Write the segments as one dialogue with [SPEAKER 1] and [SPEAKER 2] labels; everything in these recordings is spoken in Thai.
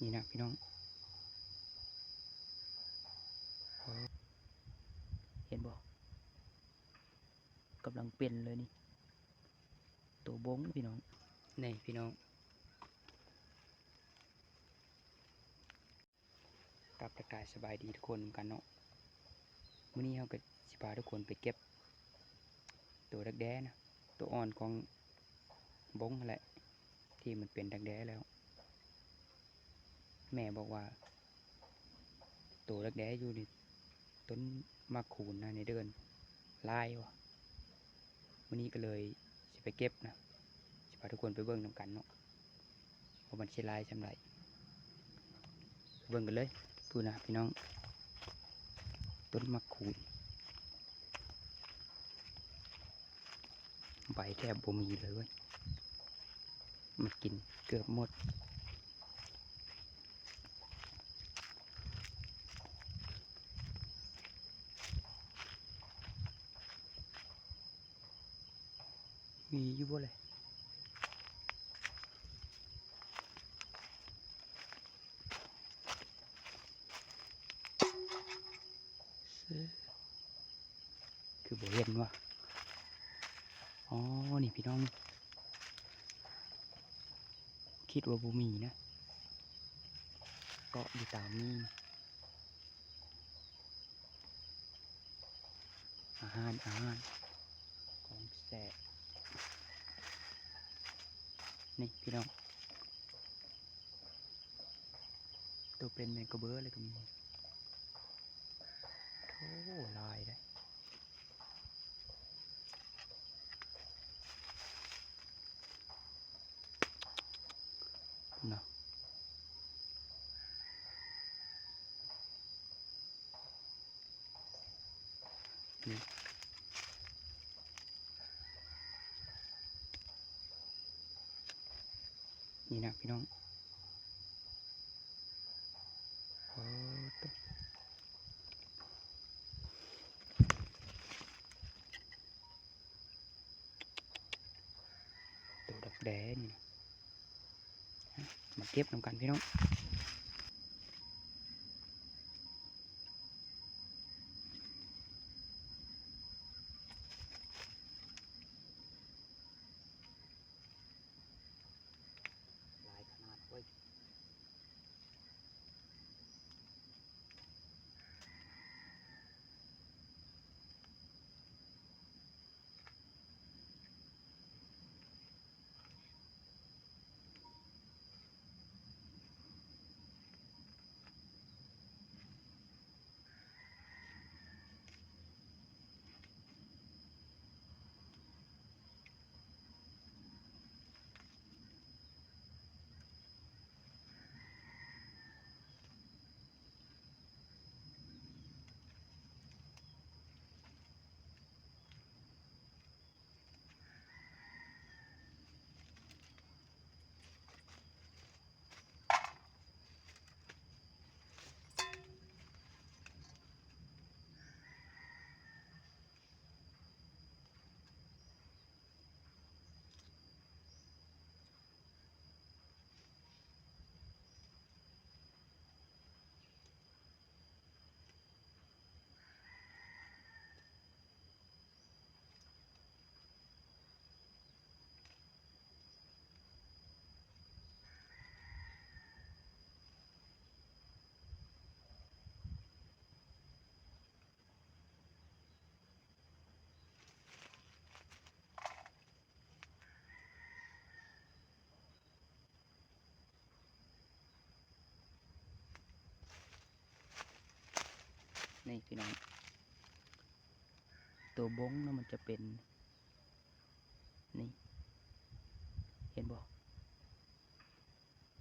[SPEAKER 1] นี่นะพี่น้องเห็นบ่กำลังเป็นเลยนี่ตัวบงพี่น้องนี่พี่น้องกลับทักทายสบายดีทุกคนกันเนาะมื้อนี้เราก็สิพาทุกคนไปเก็บตัวดักแด้นะตัวอ่อนของบงนั่นแหละที่มันเป็นดักแด้แล้ว แม่บอกว่าตัวดักแด้อยู่ในต้นมะขูนนะในเดือนลายวะวันนี้ก็เลยสิไปเก็บนะสิพาทุกคนไปเบิ่งนำกันเนาะว่ามันสิลายจำไรเบิ่งกันเลยพูดนะพี่น้องต้นมะขูนใบแทบบ่มีเลยเว้ยมันกินเกือบหมดมีอยู่บ่เลยคือบ่เห็นว่ะอ๋อนี่พี่น้องคิดว่าบ่มีนะเกาะอยู่ตามนี่อาหารของแสบนี่พี่น้องตัวเป็นแมงกะเบ้อเลยก็มีโอ้ลายได้เนาะนี่นี่นะพี่น้องโอ้ตัวดักแด้นี่มาเก็บนำกันพี่น้องลายขนาดเว้ยนี่พี่น้องตัวบงนะมันจะเป็นนี่เห็นบ่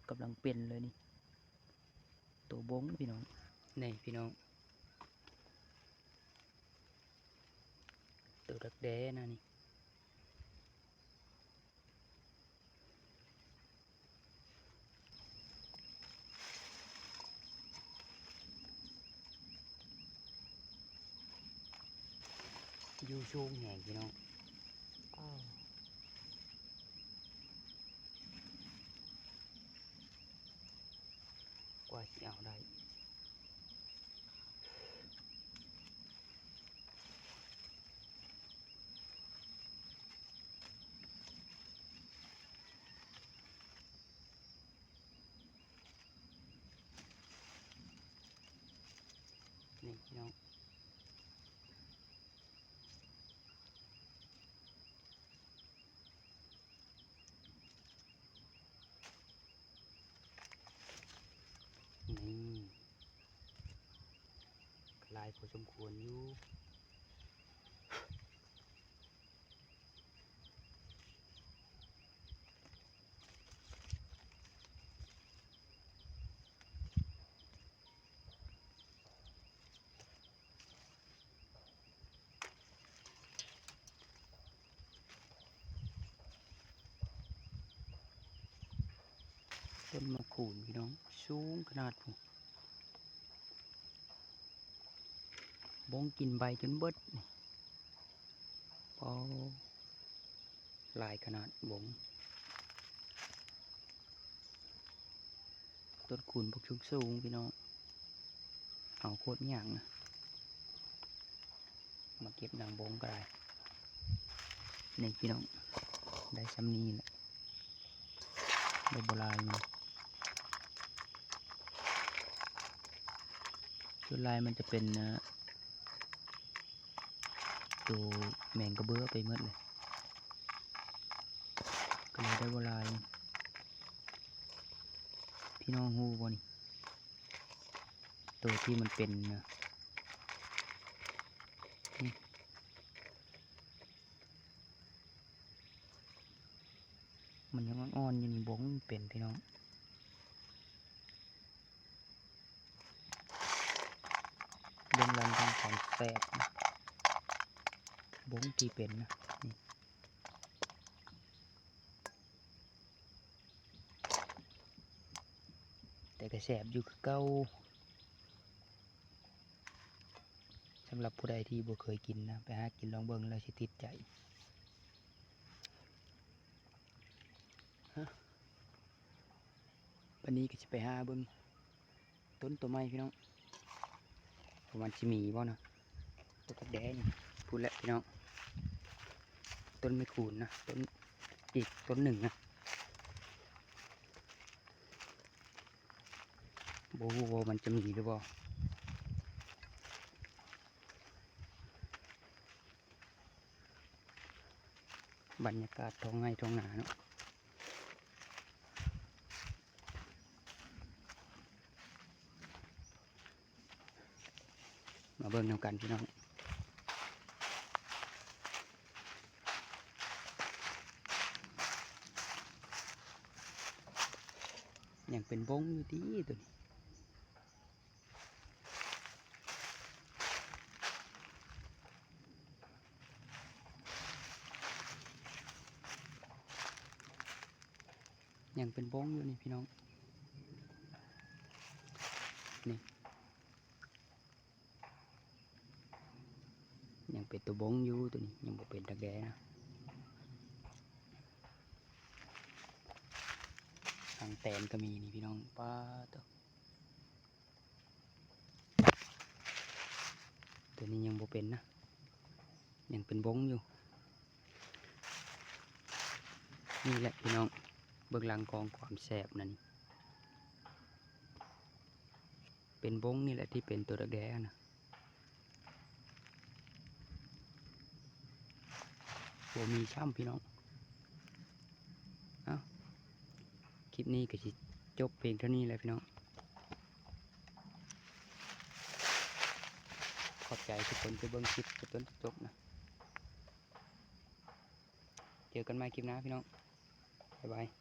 [SPEAKER 1] กำลังเป็นเลยนี่ตัวบงพี่น้องนี่พี่น้องตัวดักแด้นะนี่อยู่ชูงแห่งพี่น้องอ้าว ว่าสิเอาได้นี่พี่น้องนี่ลายพอสมควรอยู่ต้นมะขูนพี่น้องสูงขนาดผมบงกินใบจนเบิดนี่พอลายขนาดบงต้นขุนบกชุกสูงพี่น้องเอาโคตรอย่างนะมาเก็บนางบงก็ได้นี่พี่น้องได้ซ้ำนี้แหละได้โบราณมันส่วนลายมันจะเป็นตัวแมงกระเบื้อไปหมดเลยก็เลยได้โบราณพี่น้องฮู้บ่นี่ตัวที่มันเป็นนี่มันยังอ่อนๆอยู่นี่บงเป็นพี่น้องเดินลันทางความแสบนะบงที่เป็นนะนี่แต่ก็แสบอยู่คือเก่าสำหรับผู้ใดที่บ่เคยกินนะไปหากินลองเบิ่งแล้วสิติดใจวันนี้ก็จะไปหาเบิ่งต้นตัวไม้พี่น้องประมาณสิมีบ่นะตัวกระแดงพูดแล้วพี่น้องต้นไม่คูนนะต้นอีกต้นหนึ่งนะโบโบมันจะมีหรือเปล่าบรรยากาศท้องไร่ท้องนาเนาะมาเบิ่งนำกันพี่น้องยังเป็นบงอยู่ที่ตัวนี้ยังเป็นบงอยู่นี่พี่น้องนี่ยังเป็นตัวบงอยู่ตัวนี้ยังบ่เป็นตะแกนะทางแตนก็มีนี่พี่น้องป้าตัวนี้ยังบ่เป็นนะยังเป็นบงอยู่นี่แหละพี่น้องเบื้องหลังกองความแสบนั่นเป็นบงนี่แหละที่เป็นตัวตะแกนะบ่มีช้ำพี่น้องคลิปนี้ก็สิจบเพียงเท่านี้แหละพี่น้องขอบใจทุกคนที่เบิ่งคลิปจนต้นจบนะเจอกันใหม่คลิปหน้าพี่น้องบ๊ายบาย